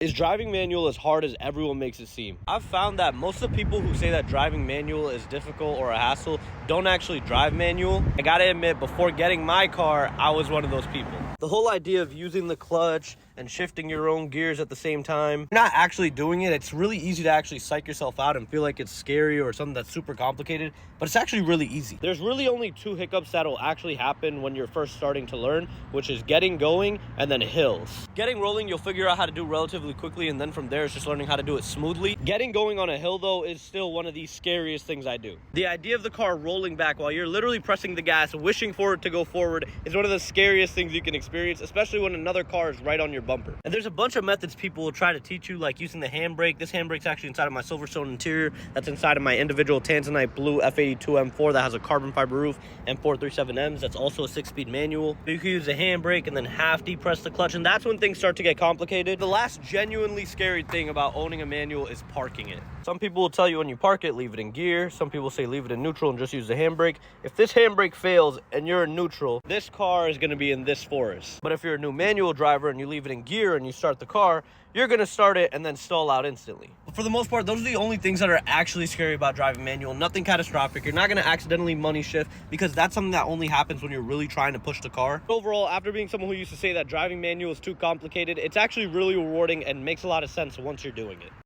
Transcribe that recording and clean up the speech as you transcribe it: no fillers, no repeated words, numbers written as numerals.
Is driving manual as hard as everyone makes it seem? I've found that most of the people who say that driving manual is difficult or a hassle don't actually drive manual. I gotta admit, before getting my car, I was one of those people. The whole idea of using the clutch and shifting your own gears at the same time, not actually doing it, it's really easy to actually psych yourself out and feel like it's scary or something that's super complicated, but it's actually really easy. There's really only two hiccups that'll actually happen when you're first starting to learn, which is getting going and then hills. Getting rolling, you'll figure out how to do relatively quickly, and then from there, it's just learning how to do it smoothly. Getting going on a hill, though, is still one of the scariest things I do. The idea of the car rolling back while you're literally pressing the gas, wishing for it to go forward, is one of the scariest things you can experience, especially when another car is right on your bumper. And there's a bunch of methods people will try to teach you, like using the handbrake. This handbrake's actually inside of my Silverstone interior. That's inside of my individual Tanzanite blue F82 M4 that has a carbon fiber roof and 437Ms. That's also a 6-speed manual. You can use the handbrake and then half depress the clutch, and that's when things start to get complicated. The last genuinely scary thing about owning a manual is parking it. Some people will tell you when you park it, leave it in gear. Some people say leave it in neutral and just use the handbrake. If this handbrake fails and you're in neutral, this car is going to be in this forest. But if you're a new manual driver and you leave it in gear and you start the car, you're going to start it and then stall out instantly. But for the most part, those are the only things that are actually scary about driving manual. Nothing catastrophic. You're not going to accidentally money shift, because that's something that only happens when you're really trying to push the car. Overall, after being someone who used to say that driving manual is too complicated, it's actually really rewarding and makes a lot of sense once you're doing it.